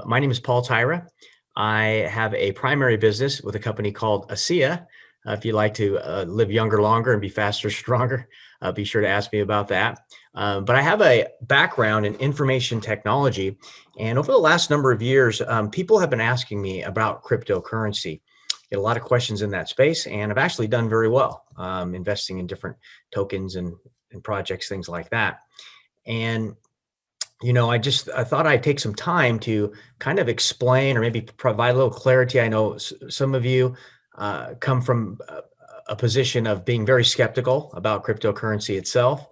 My name is Paul Tyra. I have a primary business with a company called ASEA. If you'd like to live younger, longer, and be faster, stronger, be sure to ask me about that. But I have a background in information technology. And over the last number of years, people have been asking me about cryptocurrency. Get a lot of questions in that space, and I've actually done very well investing in different tokens and projects, things like that. And I thought I'd take some time to kind of explain or maybe provide a little clarity. I know some of you come from a position of being very skeptical about cryptocurrency itself.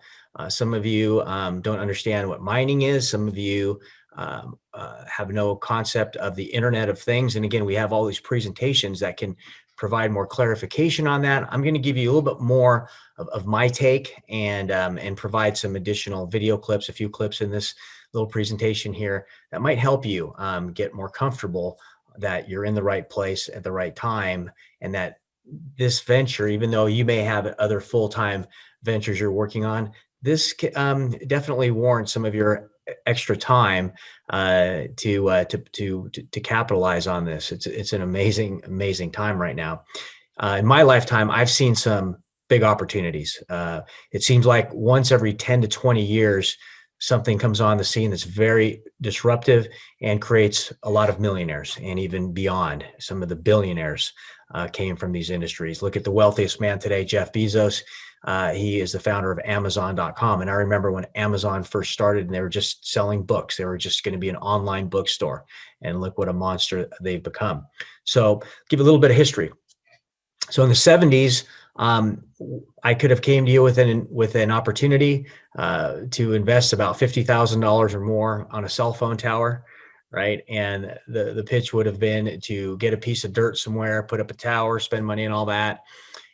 Some of you don't understand what mining is. Some of you have no concept of the Internet of Things. And again, we have all these presentations that can provide more clarification on that. I'm going to give you a little bit more of my take and provide some additional video clips, a few clips in this little presentation here that might help you get more comfortable that you're in the right place at the right time, and that this venture, even though you may have other full-time ventures you're working on, this definitely warrants some of your extra time to capitalize on this. It's an amazing time right now. In my lifetime, I've seen some big opportunities. It seems like once every 10 to 20 years, something comes on the scene that's very disruptive and creates a lot of millionaires and even beyond. Some of the billionaires came from these industries. Look at the wealthiest man today, Jeff Bezos. He is the founder of Amazon.com. And I remember when Amazon first started and they were just selling books. They were just going to be an online bookstore. And look what a monster they've become. So give a little bit of history. So in the 70s, I could have came to you with an opportunity to invest about $50,000 or more on a cell phone tower, right? And the pitch would have been to get a piece of dirt somewhere, put up a tower, spend money and all that,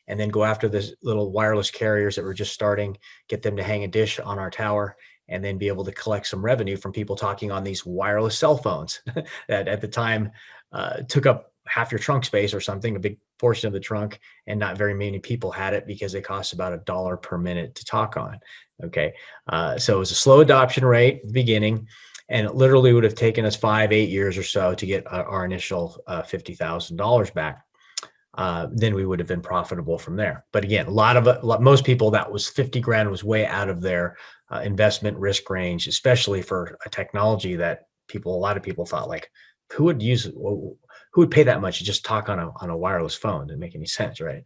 and then go after the little wireless carriers that were just starting, get them to hang a dish on our tower, and then be able to collect some revenue from people talking on these wireless cell phones that at the time took up half your trunk space or something, a big portion of the trunk, and not very many people had it because it costs about $1 per minute to talk on. Okay. So it was a slow adoption rate at the beginning, and it literally would have taken us 5-8 years or so to get our initial $50,000 back. Then we would have been profitable from there. But again, most people, that was 50 grand was way out of their investment risk range, especially for a technology that a lot of people thought, like, who would use it? Who would pay that much to just talk on a wireless phone? Didn't make any sense, right?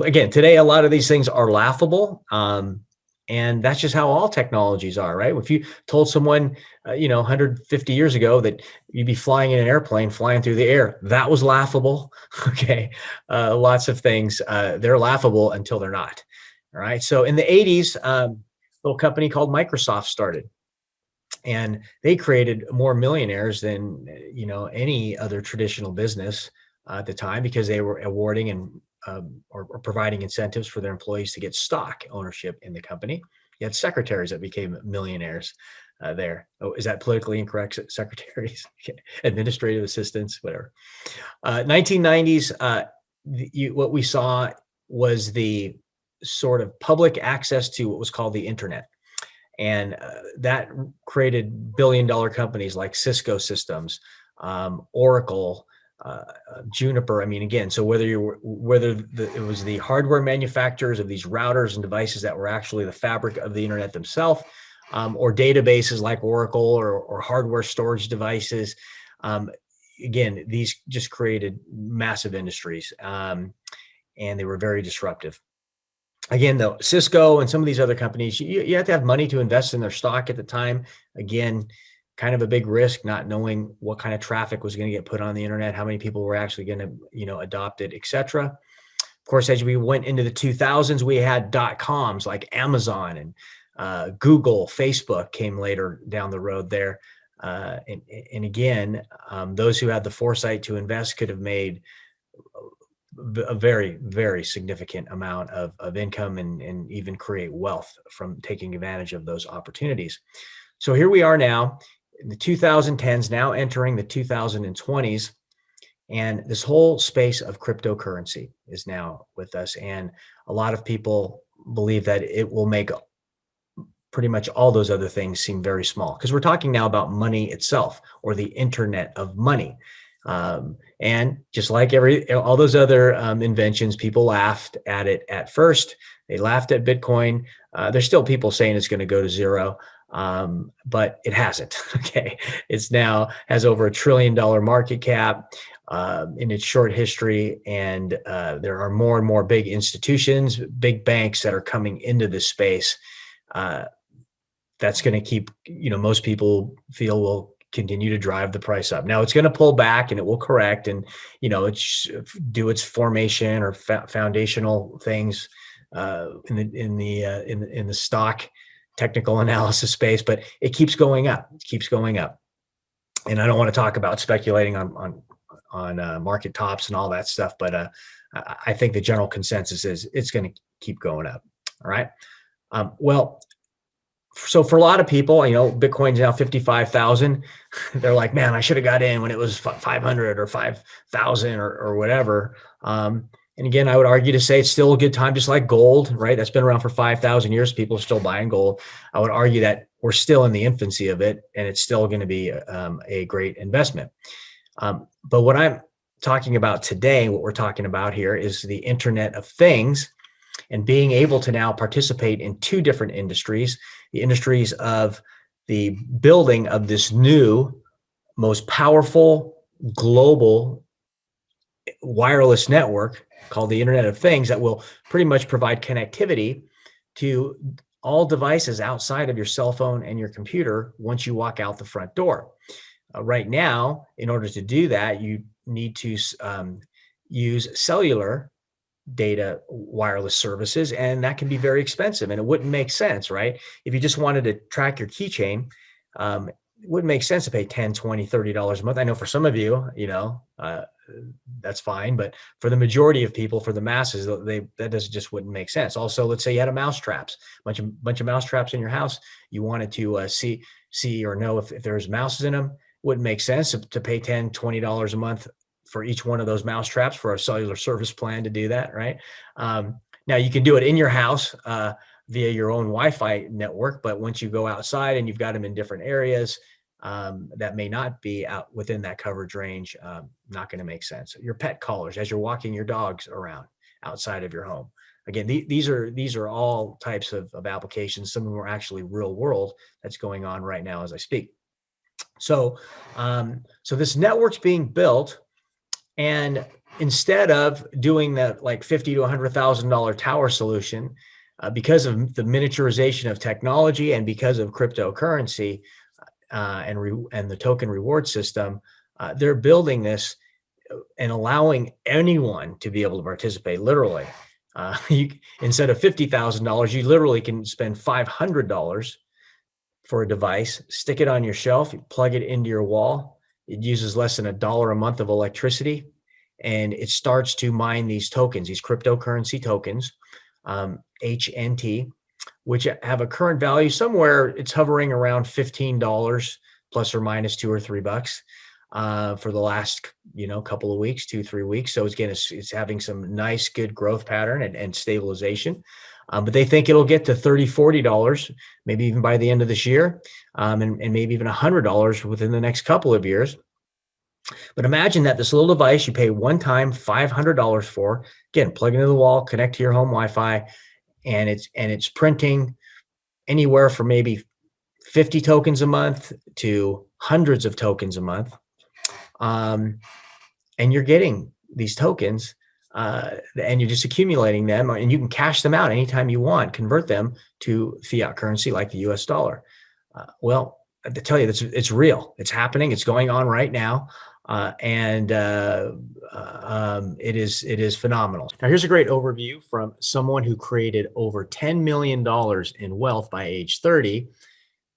Again, today, a lot of these things are laughable. And that's just how all technologies are, right? If you told someone, 150 years ago that you'd be flying in an airplane, flying through the air, that was laughable. Okay. Lots of things, they're laughable until they're not. All right. So in the 80s, a little company called Microsoft started. And they created more millionaires than any other traditional business at the time, because they were awarding and or providing incentives for their employees to get stock ownership in the company. You had secretaries that became millionaires there. Oh, is that politically incorrect? Secretaries, okay. Administrative assistants, whatever. 1990s, what we saw was the sort of public access to what was called the internet. And that created billion-dollar companies like Cisco Systems, Oracle, Juniper. I mean, again, so whether it was the hardware manufacturers of these routers and devices that were actually the fabric of the internet themselves, or databases like Oracle or hardware storage devices. Again, these just created massive industries, and they were very disruptive. Again, though, Cisco and some of these other companies, you have to have money to invest in their stock at the time. Again, kind of a big risk, not knowing what kind of traffic was going to get put on the internet, how many people were actually going to, adopt it, etc. Of course, as we went into the 2000s, we had .coms like Amazon and Google, Facebook came later down the road there. And again, those who had the foresight to invest could have made a very, very significant amount of income and even create wealth from taking advantage of those opportunities. So here we are now in the 2010s, now entering the 2020s, and this whole space of cryptocurrency is now with us. And a lot of people believe that it will make pretty much all those other things seem very small, because we're talking now about money itself, or the internet of money. And just like all those other inventions, people laughed at it at first. They laughed at Bitcoin. There's still people saying it's going to go to zero, but it hasn't. Okay, it's now has over $1 trillion market cap in its short history, and there are more and more big institutions, big banks that are coming into this space. That's going to keep, most people feel will continue to drive the price up. Now it's going to pull back and it will correct, and it's do its formation or foundational things in the stock technical analysis space, but it keeps going up. It keeps going up, and I don't want to talk about speculating on market tops and all that stuff, but I think the general consensus is it's going to keep going up. All right. Well, so for a lot of people, Bitcoin's now 55,000. They're like, man, I should have got in when it was 500 or 5,000 or whatever. And again, I would argue to say it's still a good time, just like gold, right? That's been around for 5,000 years. People are still buying gold. I would argue that we're still in the infancy of it, and it's still going to be a great investment. But what I'm talking about today, what we're talking about here, is the Internet of Things, and being able to now participate in two different industries, the industries of the building of this new, most powerful global wireless network called the Internet of Things, that will pretty much provide connectivity to all devices outside of your cell phone and your computer once you walk out the front door. Right now, in order to do that, you need to use cellular data wireless services, and that can be very expensive, and it wouldn't make sense, right? If you just wanted to track your keychain, it wouldn't make sense to pay $10, $20, $30 a month. I know for some of you, that's fine, but for the majority of people, for the masses, that just wouldn't make sense. Also, let's say you had a mouse traps, bunch of mouse traps in your house. You wanted to see or know if there's mouses in them. Wouldn't make sense to pay $10, $20 a month for each one of those mouse traps for a cellular service plan to do that, right? Now you can do it in your house via your own Wi-Fi network, but once you go outside and you've got them in different areas, that may not be out within that coverage range, not going to make sense. Your pet collars, as you're walking your dogs around outside of your home. Again, these are all types of applications. Some of them are actually real world that's going on right now as I speak. So this network's being built, and instead of doing that like $50,000 to $100,000 tower solution, because of the miniaturization of technology and because of cryptocurrency and the token reward system, they're building this and allowing anyone to be able to participate. Literally, instead of $50,000, you literally can spend $500 for a device, stick it on your shelf, you plug it into your wall. It uses less than $1 a month of electricity, and it starts to mine these tokens, these cryptocurrency tokens, HNT, which have a current value somewhere. It's hovering around $15 plus or minus $2 or $3 for the last couple of weeks, 2-3 weeks. So it's having some nice good growth pattern and stabilization. But they think it'll get to $30, $40, maybe even by the end of this year, and maybe even $100 within the next couple of years. But imagine that this little device you pay one time $500 for, again, plug into the wall, connect to your home Wi-Fi, and it's printing anywhere from maybe 50 tokens a month to hundreds of tokens a month, and you're getting these tokens. And you're just accumulating them, and you can cash them out anytime you want, convert them to fiat currency like the US dollar. Well, to tell you, it's real. It's happening. It's going on right now. And it is phenomenal. Now, here's a great overview from someone who created over $10 million in wealth by age 30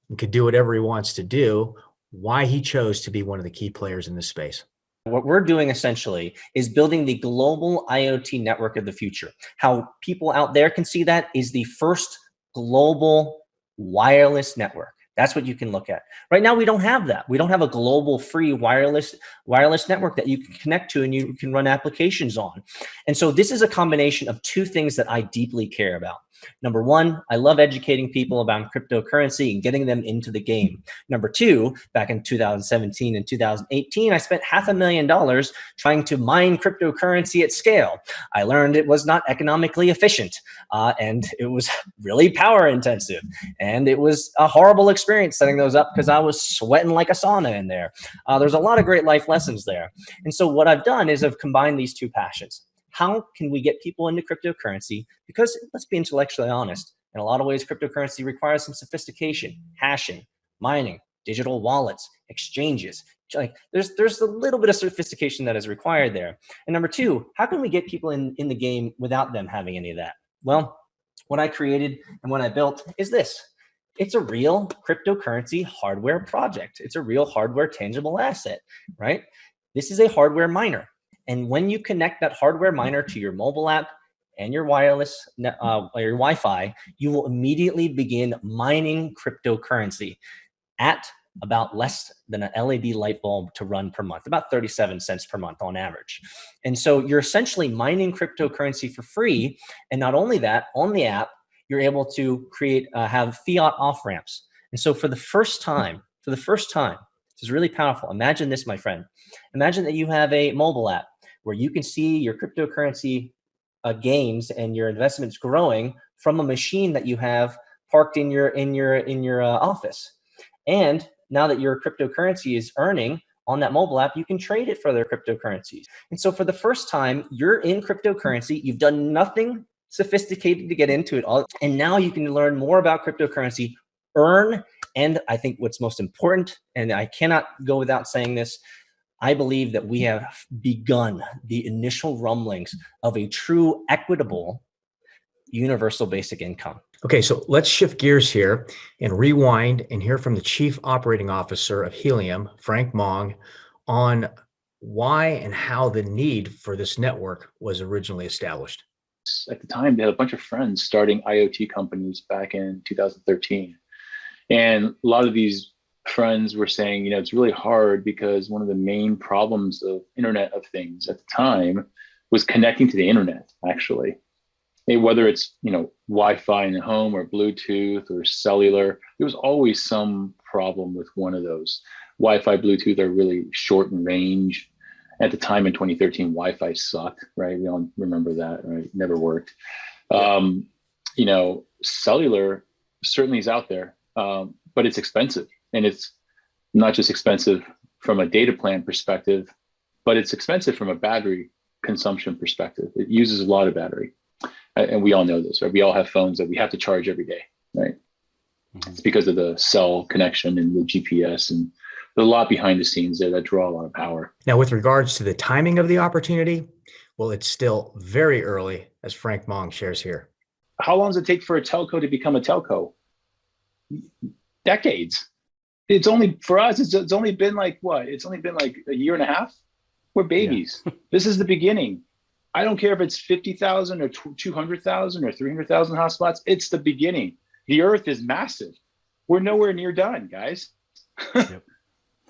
and could do whatever he wants to do, why he chose to be one of the key players in this space. What we're doing essentially is building the global IoT network of the future. How people out there can see that is the first global wireless network. That's what you can look at. Right now, we don't have that. We don't have a global free wireless network that you can connect to and you can run applications on. And so this is a combination of two things that I deeply care about. Number one, I love educating people about cryptocurrency and getting them into the game. Number two, back in 2017 and 2018, I spent $500,000 trying to mine cryptocurrency at scale. I learned it was not economically efficient, and it was really power intensive. And it was a horrible experience setting those up because I was sweating like a sauna in there. There's a lot of great life lessons there. And so what I've done is I've combined these two passions. How can we get people into cryptocurrency? Because let's be intellectually honest, in a lot of ways, cryptocurrency requires some sophistication, hashing, mining, digital wallets, exchanges. Like there's a little bit of sophistication that is required there. And number two, how can we get people in the game without them having any of that? Well, what I created and what I built is this. It's a real cryptocurrency hardware project. It's a real hardware tangible asset, right? This is a hardware miner. And when you connect that hardware miner to your mobile app and your wireless or your Wi-Fi, you will immediately begin mining cryptocurrency at about less than an LED light bulb to run per month, about 37 cents per month on average. And so you're essentially mining cryptocurrency for free. And not only that, on the app, you're able to have fiat off ramps. And so for the first time, this is really powerful. Imagine this, my friend. Imagine that you have a mobile app where you can see your cryptocurrency gains and your investments growing from a machine that you have parked in your office. And now that your cryptocurrency is earning on that mobile app, you can trade it for other cryptocurrencies. And so for the first time, you're in cryptocurrency. You've done nothing sophisticated to get into it all. And now you can learn more about cryptocurrency, earn, and I think what's most important, and I cannot go without saying this, I believe that we have begun the initial rumblings of a true equitable universal basic income. Okay, so let's shift gears here and rewind and hear from the Chief Operating Officer of Helium, Frank Mong, on why and how the need for this network was originally established. At the time, they had a bunch of friends starting IoT companies back in 2013. And a lot of these friends were saying, it's really hard because one of the main problems of Internet of Things at the time was connecting to the internet, actually. Whether it's, Wi-Fi in the home or Bluetooth or cellular, there was always some problem with one of those. Wi-Fi, Bluetooth are really short in range. At the time in 2013, Wi-Fi sucked, right? We all remember that, right? It never worked. Cellular certainly is out there, but it's expensive. And it's not just expensive from a data plan perspective, but it's expensive from a battery consumption perspective. It uses a lot of battery. And we all know this, right? We all have phones that we have to charge every day, right? Mm-hmm. It's because of the cell connection and the GPS, and there's a lot behind the scenes there that draw a lot of power. Now, with regards to the timing of the opportunity, well, it's still very early, as Frank Mong shares here. How long does it take for a telco to become a telco? Decades. It's only, for us, it's only been like what? It's only been like a year and a half. We're babies. Yeah. This is the beginning. I don't care if it's 50,000 or 200,000 or 300,000 hotspots. It's the beginning. The earth is massive. We're nowhere near done, guys.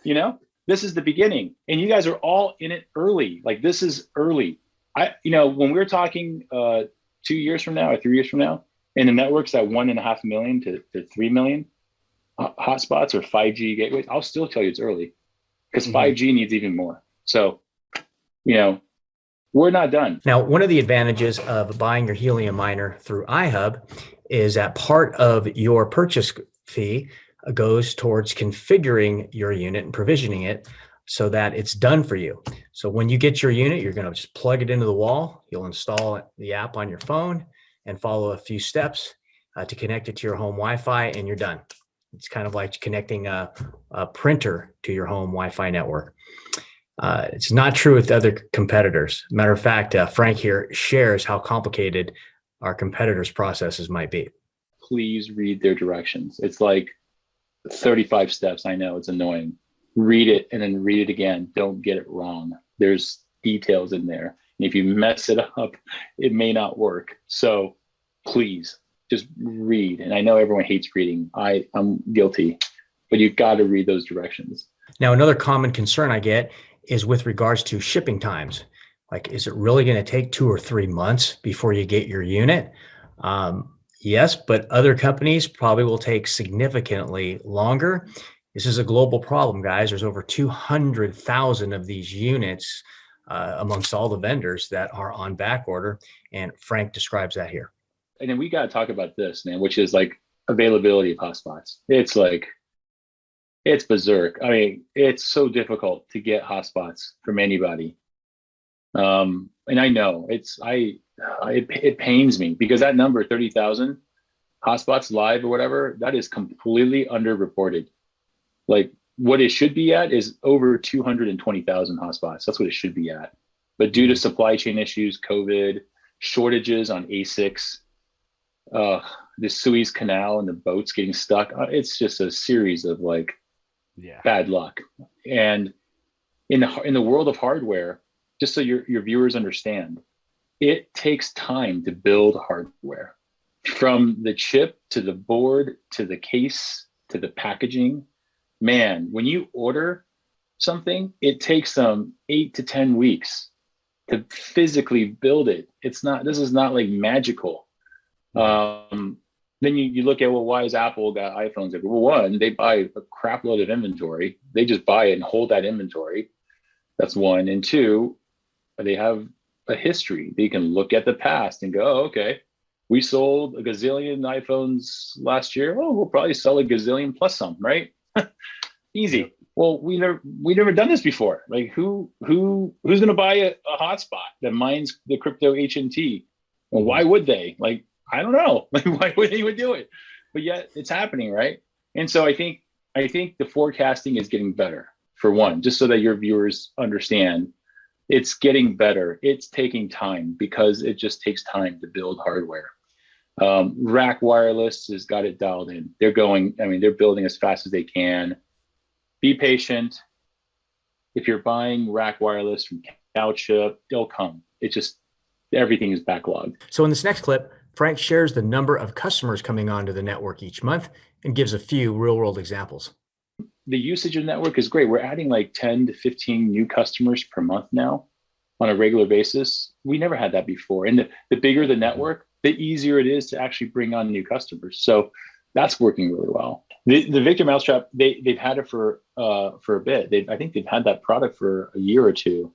Yep. This is the beginning. And you guys are all in it early. Like, this is early. When we're talking 2 years from now or 3 years from now, and the network's at 1.5 million to 3 million hotspots or 5G gateways, I'll still tell you it's early because 5G needs even more. So, we're not done. Now, one of the advantages of buying your Helium miner through iHub is that part of your purchase fee goes towards configuring your unit and provisioning it so that it's done for you. So when you get your unit, you're going to just plug it into the wall. You'll install the app on your phone and follow a few steps to connect it to your home Wi-Fi, and you're done. It's kind of like connecting a printer to your home Wi-Fi network. It's not true with other competitors. Matter of fact, Frank here shares how complicated our competitors' processes might be. Please read their directions. It's like 35 steps. I know it's annoying. Read it and then read it again. Don't get it wrong. There's details in there. And if you mess it up, it may not work. So please just read. And I know everyone hates reading. I'm guilty, but you've got to read those directions. Now, another common concern I get is with regards to shipping times. Like, is it really going to take 2 or 3 months before you get your unit? Yes, but other companies probably will take significantly longer. This is a global problem, guys. There's over 200,000 of these units amongst all the vendors that are on back order. And Frank describes that here. And then we got to talk about this, man, which is like availability of hotspots. It's like, it's berserk. I mean, it's so difficult to get hotspots from anybody. And I know it pains me because that number 30,000 hotspots live or whatever, that is completely underreported. Like what it should be at is over 220,000 hotspots. That's what it should be at. But due to supply chain issues, COVID, shortages on ASICs, the Suez Canal and the boats getting stuck, it's just a series of like bad luck. And in the world of hardware, just so your viewers understand, it takes time to build hardware, from the chip to the board to the case to the packaging. Man, when you order something, it takes 8 to 10 weeks to physically build it. This is not like magical. Then you look at, well, why has Apple got iPhones? Well, one, they buy a crap load of inventory. They just buy it and hold that inventory. That's one. And two, they have a history. They can look at the past and go, oh, okay, we sold a gazillion iPhones last year. Oh, we'll probably sell a gazillion plus some, right? Easy. Well, we never done this before. Like who's going to buy a hotspot that mines the crypto HNT? Well, why would they? Like, I don't know. Like, why would anyone do it? But yet it's happening, right? And so I think the forecasting is getting better, for one, just so that your viewers understand. It's getting better. It's taking time because it just takes time to build hardware. Rack Wireless has got it dialed in. They're building as fast as they can. Be patient. If you're buying Rack Wireless from CouchUp, they'll come. Everything is backlogged. So in this next clip, Frank shares the number of customers coming onto the network each month and gives a few real-world examples. The usage of the network is great. We're adding like 10 to 15 new customers per month now on a regular basis. We never had that before. And the bigger the network, the easier it is to actually bring on new customers. So that's working really well. The Victor Mousetrap, they've had it for a bit. I think they've had that product for a year or two,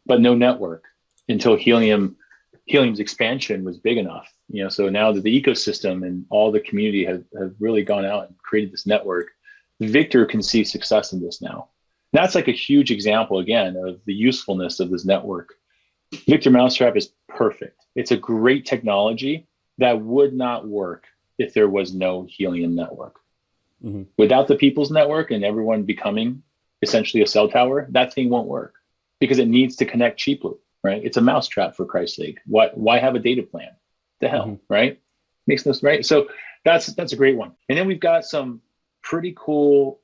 but no network until Helium's expansion was big enough. So now that the ecosystem and all the community have really gone out and created this network, Victor can see success in this now. That's like a huge example, again, of the usefulness of this network. Victor Mousetrap is perfect. It's a great technology that would not work if there was no Helium network. Mm-hmm. Without the people's network and everyone becoming essentially a cell tower, that thing won't work because it needs to connect cheaply, right? It's a mousetrap, for Christ's sake. Why have a data plan? The hell, right? Makes no sense, right? So that's a great one. And then we've got some pretty cool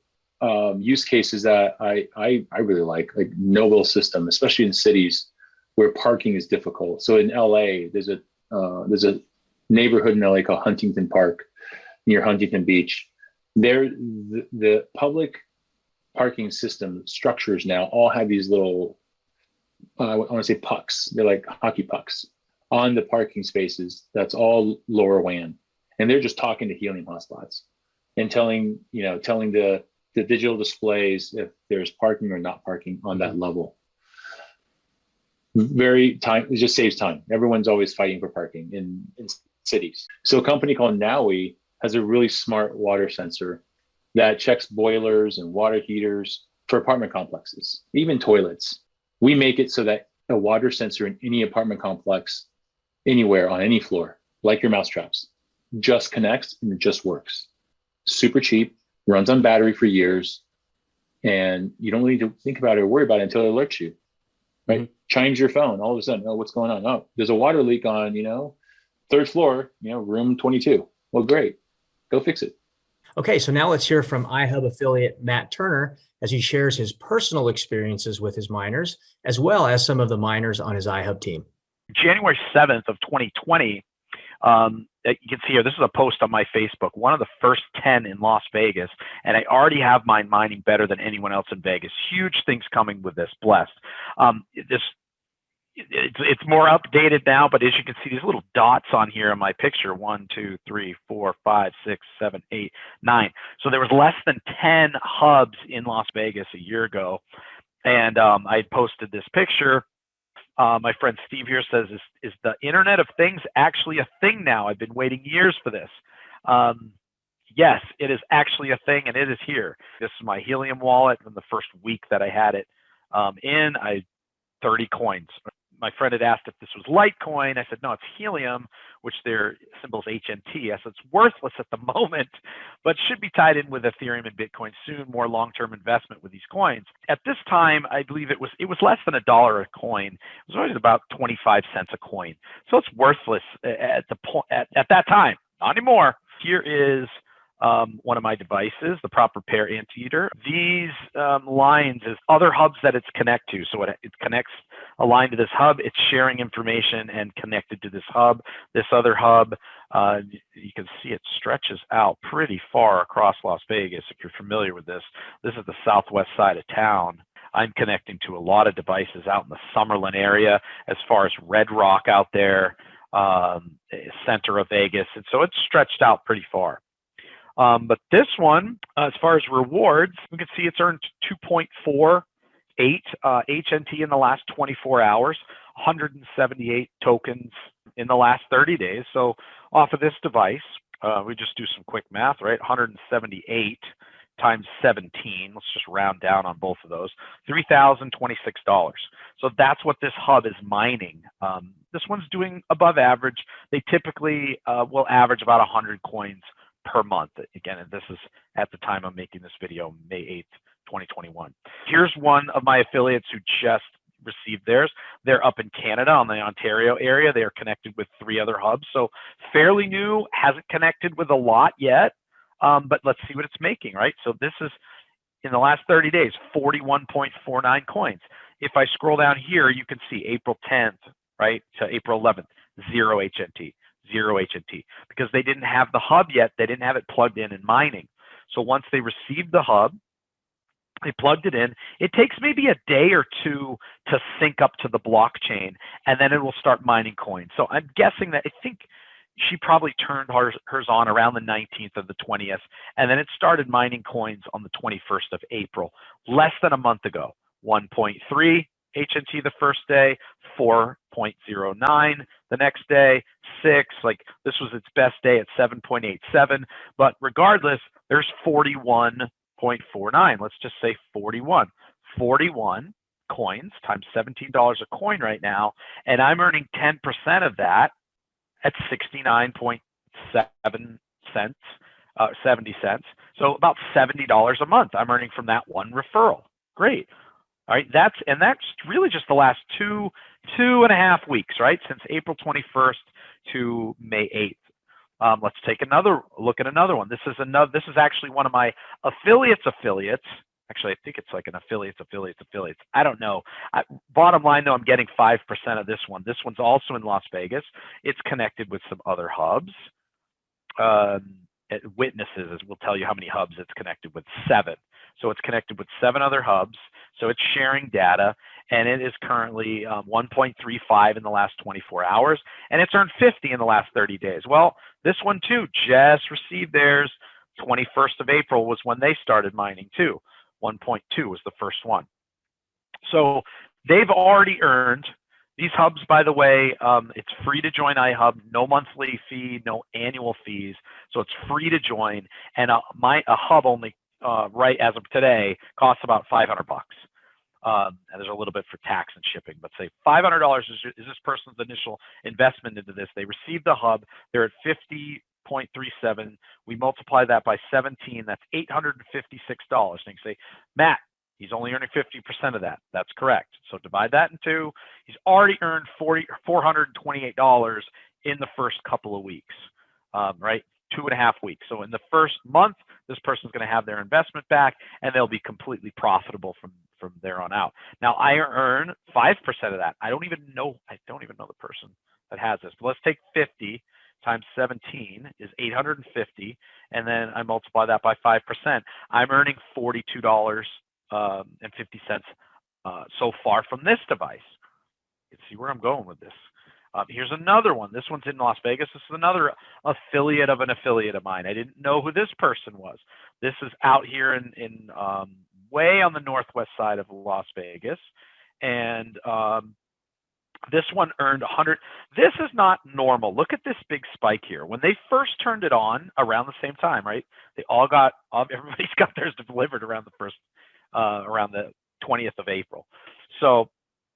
use cases that I really like Noble system, especially in cities where parking is difficult. So in LA, there's a neighborhood in LA called Huntington Park near Huntington Beach. The public parking system structures now all have these little, I want to say pucks. They're like hockey pucks on the parking spaces. That's all LoRaWAN. And they're just talking to Helium hotspots and telling the digital displays if there's parking or not parking on that level. It just saves time. Everyone's always fighting for parking in cities. So a company called Nowie has a really smart water sensor that checks boilers and water heaters for apartment complexes, even toilets. We make it so that a water sensor in any apartment complex, anywhere on any floor, like your mousetraps, just connects and it just works. Super cheap, runs on battery for years, and you don't need to think about it or worry about it until it alerts you, right? Mm-hmm. Chimes your phone, all of a sudden, oh, what's going on? Oh, there's a water leak on, third floor, room 22. Well, great, go fix it. Okay, so now let's hear from iHub affiliate Matt Turner as he shares his personal experiences with his miners, as well as some of the miners on his iHub team. January 7th of 2020, you can see here, this is a post on my Facebook, one of the first 10 in Las Vegas, and I already have mine mining better than anyone else in Vegas. Huge things coming with this, blessed. it's more updated now, but as you can see, these little dots on here in my picture, 1, 2, 3, 4, 5, 6, 7, 8, 9. So there was less than 10 hubs in Las Vegas a year ago. And I posted this picture. My friend Steve here says, is the Internet of Things actually a thing now? I've been waiting years for this. Yes, it is actually a thing, and it is here. This is my Helium wallet from the first week that I had it in. 30 coins. My friend had asked if this was Litecoin. I said, no, it's Helium, which their symbol is HNT. I said, it's worthless at the moment, but should be tied in with Ethereum and Bitcoin soon, more long-term investment with these coins. At this time, I believe it was less than $1 a coin. It was always about 25 cents a coin. So it's worthless at that time, not anymore. Here is one of my devices, the proper pair anteater. These lines is other hubs that it's connected to. So it connects a line to this hub. It's sharing information and connected to this hub. This other hub, you can see it stretches out pretty far across Las Vegas. If you're familiar with this, this is the southwest side of town. I'm connecting to a lot of devices out in the Summerlin area, as far as Red Rock out there, center of Vegas. And so it's stretched out pretty far. But this one, as far as rewards, we can see it's earned 2.48 HNT in the last 24 hours, 178 tokens in the last 30 days. So off of this device, we just do some quick math, right? 178 times 17, let's just round down on both of those, $3,026. So that's what this hub is mining. This one's doing above average. They typically will average about 100 coins per month. Again, and this is at the time I'm making this video, May 8th, 2021. Here's one of my affiliates who just received theirs. They're up in Canada on the Ontario area. They are connected with 3 other hubs. So fairly new, hasn't connected with a lot yet, but let's see what it's making, right? So this is, in the last 30 days, 41.49 coins. If I scroll down here, you can see April 10th, right, to April 11th, 0 HNT. 0 HNT, because they didn't have the hub yet. They didn't have it plugged in and mining. So once they received the hub, they plugged it in. It takes maybe a day or two to sync up to the blockchain, and then it will start mining coins. So I'm guessing that, I think she probably turned hers on around the 19th or the 20th, and then it started mining coins on the 21st of April, less than a month ago. 1.3 HNT the first day, 4.09 the next day, 6, like this was its best day at 7.87, but regardless, there's 41.49. Let's just say 41 coins times $17 a coin right now, and I'm earning 10% of that at 69.7 cents, 70 cents. So about $70 a month I'm earning from that one referral. Great. All right, that's really just the last two and a half weeks, right? Since April 21st to May 8th. Let's take another look at another one. This is actually one of my affiliates. Actually, I think it's like an affiliates. I don't know. Bottom line, though, I'm getting 5% of this one. This one's also in Las Vegas. It's connected with some other hubs. Witnesses will tell you how many hubs it's connected with, 7. So it's connected with 7 other hubs. So it's sharing data, and it is currently 1.35 in the last 24 hours, and it's earned 50 in the last 30 days. Well, this one too just received theirs. 21st of April was when they started mining too. 1.2 was the first one. So they've already earned. These hubs, by the way, it's free to join iHub, no monthly fee, no annual fees. So it's free to join, and a hub only, right as of today, costs about $500. And there's a little bit for tax and shipping, but say $500 is this person's initial investment into this. They received the hub. They're at 50.37. We multiply that by 17. That's $856. And you say, Matt, he's only earning 50% of that. That's correct. So divide that in 2. He's already earned $428 in the first couple of weeks, right? 2.5 weeks. So in the first month, this person's going to have their investment back, and they'll be completely profitable from there on out. Now I earn 5% of that. I don't even know the person that has this. But let's take 50 times 17 is 850, and then I multiply that by 5%. I'm earning $42.50 so far from this device. You can see where I'm going with this. Here's another one. This one's in Las Vegas. This is another affiliate of an affiliate of mine. I didn't know who this person was. This is out here in way on the northwest side of Las Vegas. And this one earned 100. This is not normal. Look at this big spike here. When they first turned it on around the same time, right? They all got, everybody's got theirs delivered around around the 20th of April. So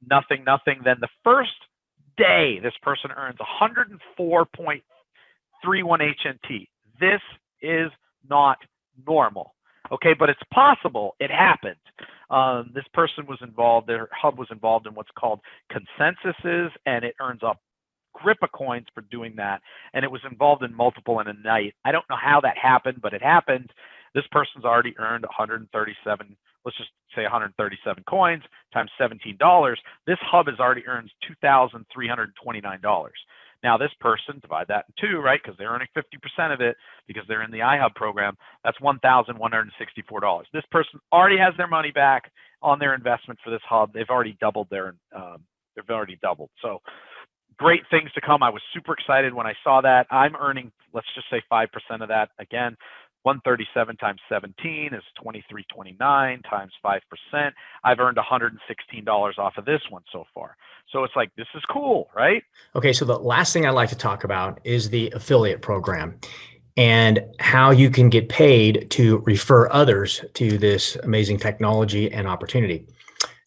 nothing. Then the first day, this person earns 104.31 HNT. This is not normal. Okay, but it's possible. It happened. This person was involved, their hub was involved in what's called consensuses, and it earns a grip of coins for doing that. And it was involved in multiple in a night. I don't know how that happened, but it happened. This person's already earned 137, let's just say 137 coins times $17. This hub has already earned $2,329. Now this person, divide that in two, right? Because they're earning 50% of it because they're in the iHub program. That's $1,164. This person already has their money back on their investment for this hub. They've already doubled So great things to come. I was super excited when I saw that. I'm earning, let's just say 5% of that. Again, 137 times 17 is 2329 times 5%. I've earned $116 off of this one so far. So it's like, this is cool, right? Okay, so the last thing I'd like to talk about is the affiliate program and how you can get paid to refer others to this amazing technology and opportunity.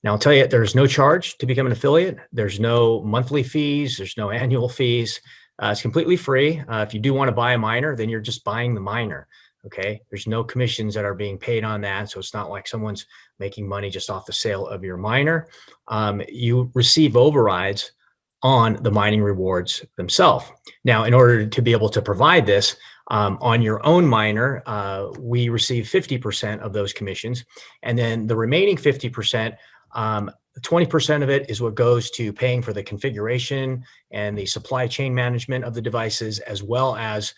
Now, I'll tell you, there's no charge to become an affiliate. There's no monthly fees. There's no annual fees. It's completely free. If you do want to buy a miner, then you're just buying the miner. Okay, there's no commissions that are being paid on that. So it's not like someone's making money just off the sale of your miner. You receive overrides on the mining rewards themselves. Now, in order to be able to provide this on your own miner, we receive 50% of those commissions. And then the remaining 50%, 20% of it is what goes to paying for the configuration and the supply chain management of the devices, as well as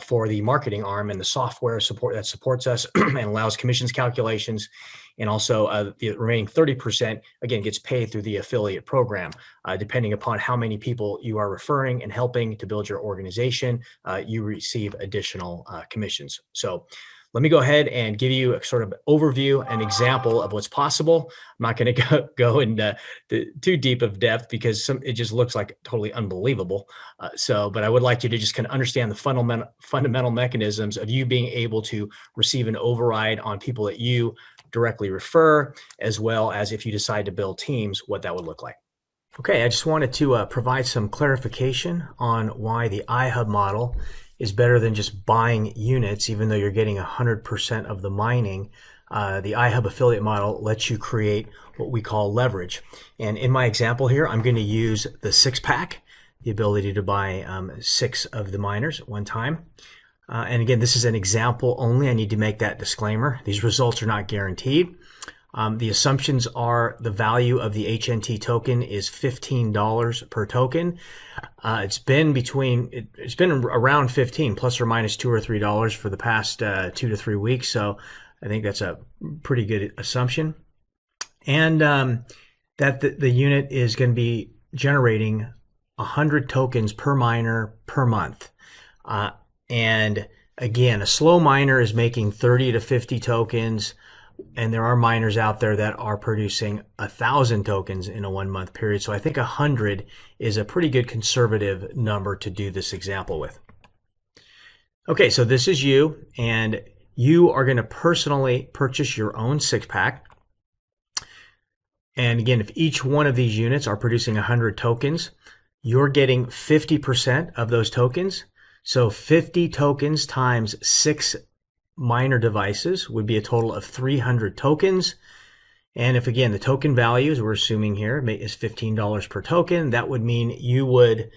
for the marketing arm and the software support that supports us and allows commissions calculations. And also the remaining 30%, again, gets paid through the affiliate program. Depending upon how many people you are referring and helping to build your organization, you receive additional commissions. So let me go ahead and give you a sort of overview, an example of what's possible. I'm not going to go into too deep of depth because it just looks like totally unbelievable. But I would like you to just kind of understand the fundamental mechanisms of you being able to receive an override on people that you directly refer, as well as if you decide to build teams, what that would look like. Okay, I just wanted to provide some clarification on why the iHub model is better than just buying units, even though you're getting 100% of the mining. The iHub affiliate model lets you create what we call leverage. And in my example here, I'm going to use the 6-pack, the ability to buy 6 of the miners at one time. And again, this is an example only. I need to make that disclaimer. These results are not guaranteed. The assumptions are the value of the HNT token is $15 per token. It's been around 15 plus or minus $2 or $3 for the past 2 to 3 weeks. So I think that's a pretty good assumption. And that the unit is going to be generating 100 tokens per miner per month. And again, a slow miner is making 30 to 50 tokens. And there are miners out there that are producing 1,000 tokens in a 1 month period. So I think 100 is a pretty good conservative number to do this example with. Okay, so this is you, and you are going to personally purchase your own 6-pack. And again, if each one of these units are producing 100 tokens, you're getting 50% of those tokens. So 50 tokens times 6 miner devices would be a total of 300 tokens. And if, again, the token values we're assuming here is $15 per token, that would mean you would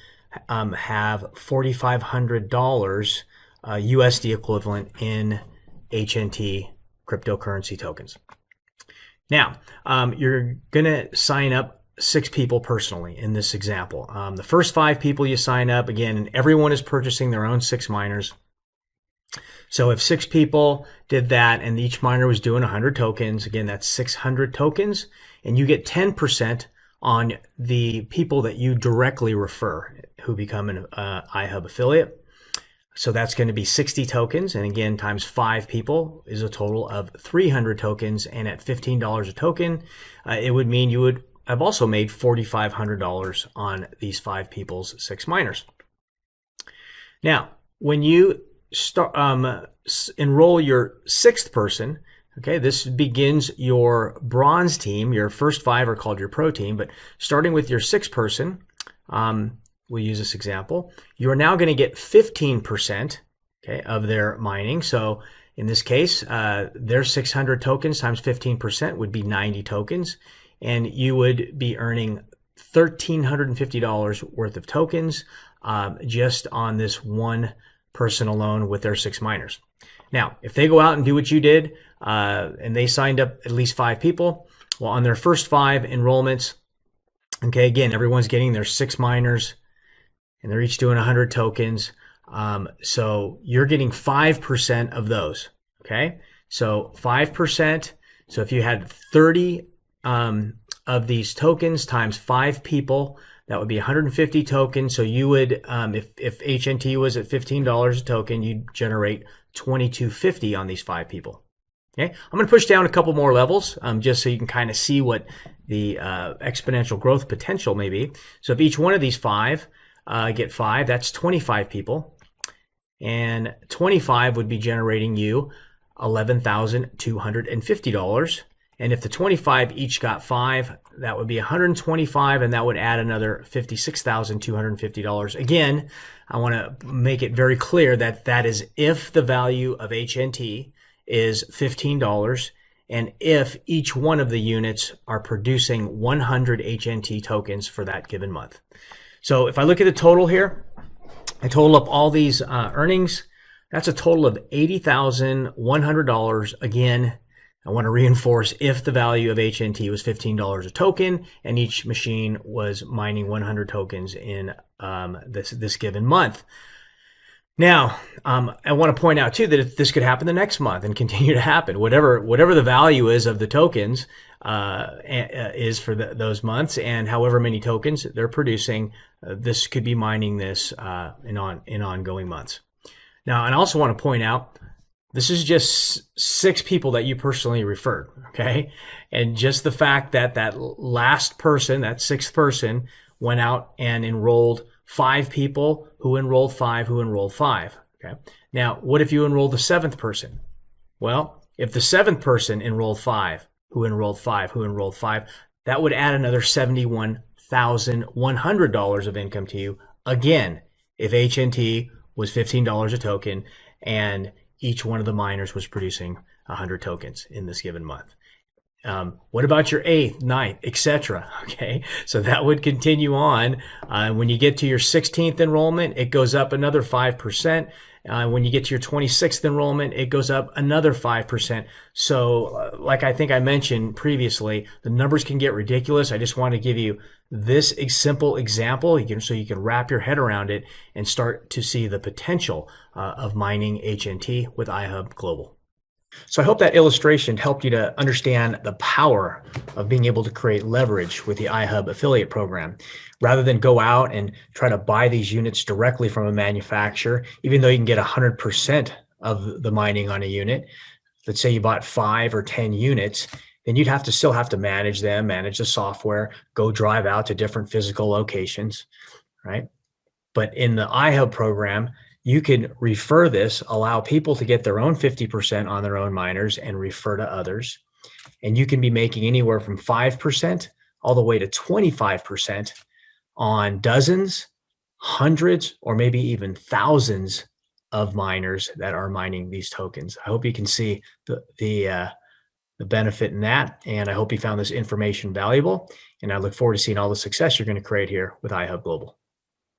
have $4,500 USD equivalent in HNT cryptocurrency tokens. Now, you're going to sign up 6 people personally in this example. The first 5 people you sign up, again, everyone is purchasing their own 6 miners. So if 6 people did that and each miner was doing 100 tokens, again, that's 600 tokens, and you get 10% on the people that you directly refer who become an iHub affiliate. So that's going to be 60 tokens. And again, times 5 people is a total of 300 tokens. And at $15 a token, it would mean you would have also made $4,500 on these 5 people's 6 miners. Now, when you start enroll your 6th person, okay, this begins your bronze team. Your first 5 are called your pro team, but starting with your 6th person, we'll use this example. You're now going to get 15%, okay, of their mining. So in this case, their 600 tokens times 15% would be 90 tokens, and you would be earning $1,350 worth of tokens just on this one person alone with their 6 miners. Now, if they go out and do what you did, and they signed up at least 5 people, well, on their first 5 enrollments, okay, again, everyone's getting their 6 miners, and they're each doing 100 tokens. So you're getting 5% of those, okay? So 5%, so if you had 30 of these tokens times 5 people, that would be 150 tokens. So you would, if HNT was at $15 a token, you'd generate $2,250 on these 5 people. Okay, I'm going to push down a couple more levels just so you can kind of see what the exponential growth potential may be. So if each one of these 5 get 5, that's 25 people. And 25 would be generating you $11,250. And if the 25 each got 5, that would be 125, and that would add another $56,250. Again, I want to make it very clear that that is if the value of HNT is $15, and if each one of the units are producing 100 HNT tokens for that given month. So if I look at the total here, I total up all these earnings. That's a total of $80,100. Again, I want to reinforce if the value of HNT was $15 a token and each machine was mining 100 tokens in this given month. Now, I want to point out too that this could happen the next month and continue to happen. Whatever the value is of the tokens is for those months, and however many tokens they're producing, this could be mining this in ongoing months. Now, and I also want to point out, this is just 6 people that you personally referred, okay? And just the fact that that last person, that 6th person, went out and enrolled 5 people who enrolled 5 who enrolled 5, okay? Now, what if you enrolled the 7th person? Well, if the 7th person enrolled 5 who enrolled 5 who enrolled 5, that would add another $71,100 of income to you. Again, if HNT was $15 a token and each one of the miners was producing 100 tokens in this given month. What about your 8th, 9th, etc.? Okay, so that would continue on. When you get to your 16th enrollment, it goes up another 5%. When you get to your 26th enrollment, it goes up another 5%. So like I think I mentioned previously, the numbers can get ridiculous. I just want to give you this simple example so you can wrap your head around it and start to see the potential of mining HNT with iHub Global. So I hope that illustration helped you to understand the power of being able to create leverage with the iHub affiliate program. Rather than go out and try to buy these units directly from a manufacturer, even though you can get 100% of the mining on a unit, let's say you bought 5 or 10 units, then you'd still have to manage them, manage the software, go drive out to different physical locations, right? But in the iHub program, you can refer this, allow people to get their own 50% on their own miners and refer to others. And you can be making anywhere from 5% all the way to 25% on dozens, hundreds, or maybe even thousands of miners that are mining these tokens. I hope you can see the benefit in that. And I hope you found this information valuable. And I look forward to seeing all the success you're going to create here with iHub Global.